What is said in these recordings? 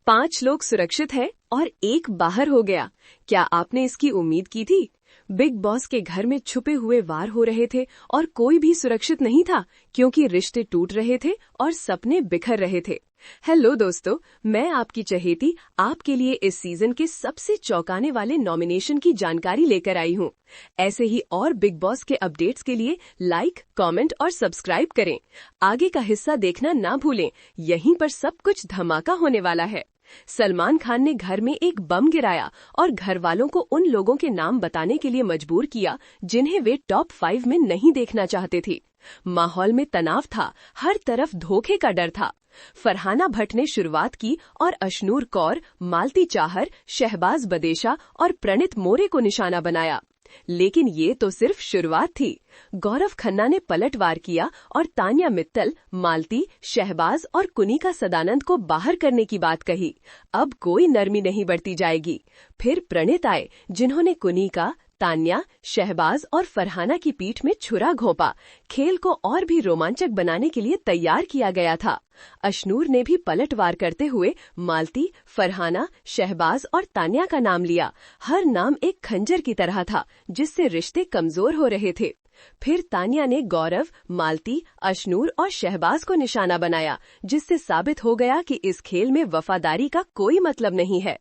5 लोग सुरक्षित हैं और एक बाहर हो गया। क्या आपने इसकी उम्मीद की थी? बिग बॉस के घर में छुपे हुए वार हो रहे थे और कोई भी सुरक्षित नहीं था, क्योंकि रिश्ते टूट रहे थे और सपने बिखर रहे थे। हेलो दोस्तों, मैं आपकी चहेती आपके लिए इस सीजन के सबसे चौंकाने वाले नॉमिनेशन की जानकारी लेकर आई हूँ। ऐसे ही और बिग बॉस के अपडेट्स के लिए लाइक, कमेंट और सब्सक्राइब करें। आगे का हिस्सा देखना ना भूलें, यहीं पर सब कुछ धमाका होने वाला है। सलमान खान ने घर में एक बम गिराया और घर वालों को उन लोगों के नाम बताने के लिए मजबूर किया जिन्हें वे टॉप 5 में नहीं देखना चाहते थे। माहौल में तनाव था, हर तरफ धोखे का डर था। फरहाना भट्ट ने शुरुआत की और अशनूर कौर, मालती चाहर, शहबाज बदेशा और प्रणीत मोरे को निशाना बनाया। लेकिन ये तो सिर्फ शुरुआत थी। गौरव खन्ना ने पलटवार किया और तान्या मित्तल, मालती, शहबाज और कुनिका सदानंद को बाहर करने की बात कही। अब कोई नरमी नहीं बरती जाएगी। फिर प्रणीत आए, जिन्होंने कुनिका, तान्या, शहबाज और फरहाना की पीठ में छुरा घोंपा। खेल को और भी रोमांचक बनाने के लिए तैयार किया गया था। अशनूर ने भी पलटवार करते हुए मालती, फरहाना, शहबाज और तान्या का नाम लिया। हर नाम एक खंजर की तरह था, जिससे रिश्ते कमजोर हो रहे थे। फिर तान्या ने गौरव, मालती, अशनूर और शहबाज को निशाना बनाया, जिससे साबित हो गया कि इस खेल में वफादारी का कोई मतलब नहीं है।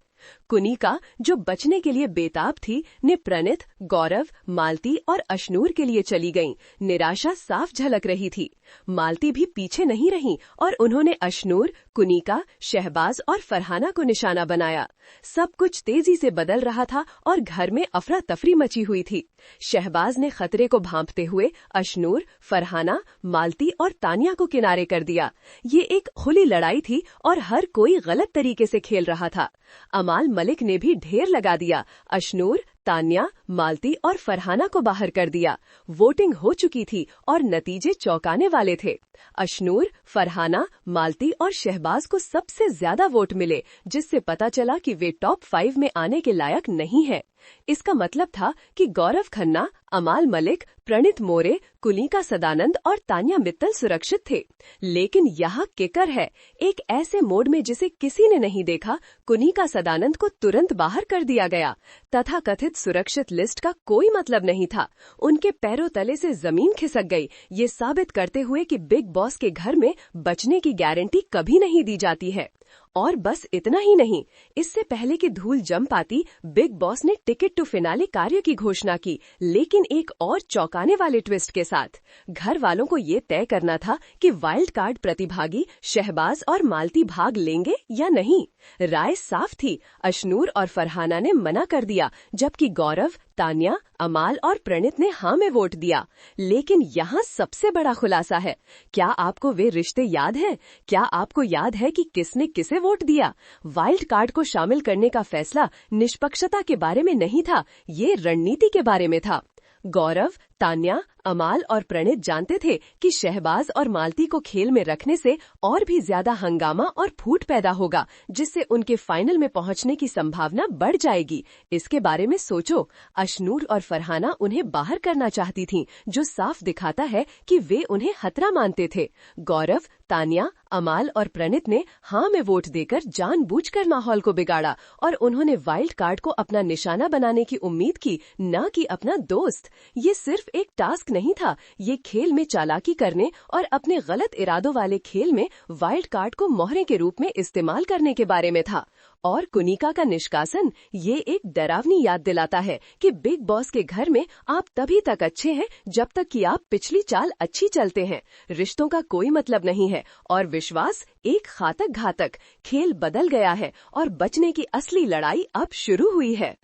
कुनिका, जो बचने के लिए बेताब थी, ने प्रणीत, गौरव, मालती और अशनूर के लिए चली गईं। निराशा साफ झलक रही थी। मालती भी पीछे नहीं रहीं और उन्होंने अशनूर, कुनिका, शहबाज और फरहाना को निशाना बनाया। सब कुछ तेजी से बदल रहा था और घर में अफरा तफरी मची हुई थी। शहबाज ने खतरे को भांपते हुए अशनूर, फरहाना, मालती और तान्या को किनारे कर दिया। ये एक खुली लड़ाई थी और हर कोई गलत तरीके से खेल रहा था। अमाल मलिक ने भी ढेर लगा दिया। अशनूर, तान्या, मालती और फरहाना को बाहर कर दिया। वोटिंग हो चुकी थी और नतीजे चौंकाने वाले थे। अशनूर, फरहाना, मालती और शहबाज को सबसे ज्यादा वोट मिले, जिससे पता चला कि वे टॉप 5 में आने के लायक नहीं है। इसका मतलब था कि गौरव खन्ना, अमाल मलिक, प्रणीत मोरे, कुनिका सदानंद और तान्या मित्तल सुरक्षित थे। लेकिन यहाँ किकर है, एक ऐसे मोड में जिसे किसी ने नहीं देखा, कुनिका सदानंद को तुरंत बाहर कर दिया गया। तथाकथित सुरक्षित लिस्ट का कोई मतलब नहीं था। उनके पैरों तले से जमीन खिसक गई, ये साबित करते हुए कि बिग बॉस के घर में बचने की गारंटी कभी नहीं दी जाती है। और बस इतना ही नहीं, इससे पहले कि धूल जम पाती, बिग बॉस ने टिकट टू फिनाले कार्य की घोषणा की, लेकिन एक और चौंकाने वाले ट्विस्ट के साथ। घर वालों को ये तय करना था कि वाइल्ड कार्ड प्रतिभागी शहबाज और मालती भाग लेंगे या नहीं। राय साफ थी, अशनूर और फरहाना ने मना कर दिया, जबकि गौरव, तान्या, अमाल और प्रणीत ने हाँ में वोट दिया। लेकिन यहाँ सबसे बड़ा खुलासा है। क्या आपको वे रिश्ते याद हैं? क्या आपको याद है कि किसने किसे वोट दिया? वाइल्ड कार्ड को शामिल करने का फैसला निष्पक्षता के बारे में नहीं था, ये रणनीति के बारे में था। गौरव, तान्या, अमाल और प्रणीत जानते थे कि शहबाज और मालती को खेल में रखने से और भी ज्यादा हंगामा और फूट पैदा होगा, जिससे उनके फाइनल में पहुंचने की संभावना बढ़ जाएगी। इसके बारे में सोचो। अशनूर और फरहाना उन्हें बाहर करना चाहती थीं, जो साफ दिखाता है कि वे उन्हें खतरा मानते थे। गौरव, तान्या, अमाल और प्रणीत ने हाँ में वोट देकर जानबूझकर माहौल को बिगाड़ा और उन्होंने वाइल्ड कार्ड को अपना निशाना बनाने की उम्मीद की, न कि अपना दोस्त। ये सिर्फ एक टास्क नहीं था, ये खेल में चालाकी करने और अपने गलत इरादों वाले खेल में वाइल्ड कार्ड को मोहरे के रूप में इस्तेमाल करने के बारे में था। और कुनिका का निष्कासन, ये एक डरावनी याद दिलाता है कि बिग बॉस के घर में आप तभी तक अच्छे हैं जब तक कि आप पिछली चाल अच्छी चलते हैं। रिश्तों का कोई मतलब नहीं है और विश्वास एक घातक। खेल बदल गया है और बचने की असली लड़ाई अब शुरू हुई है।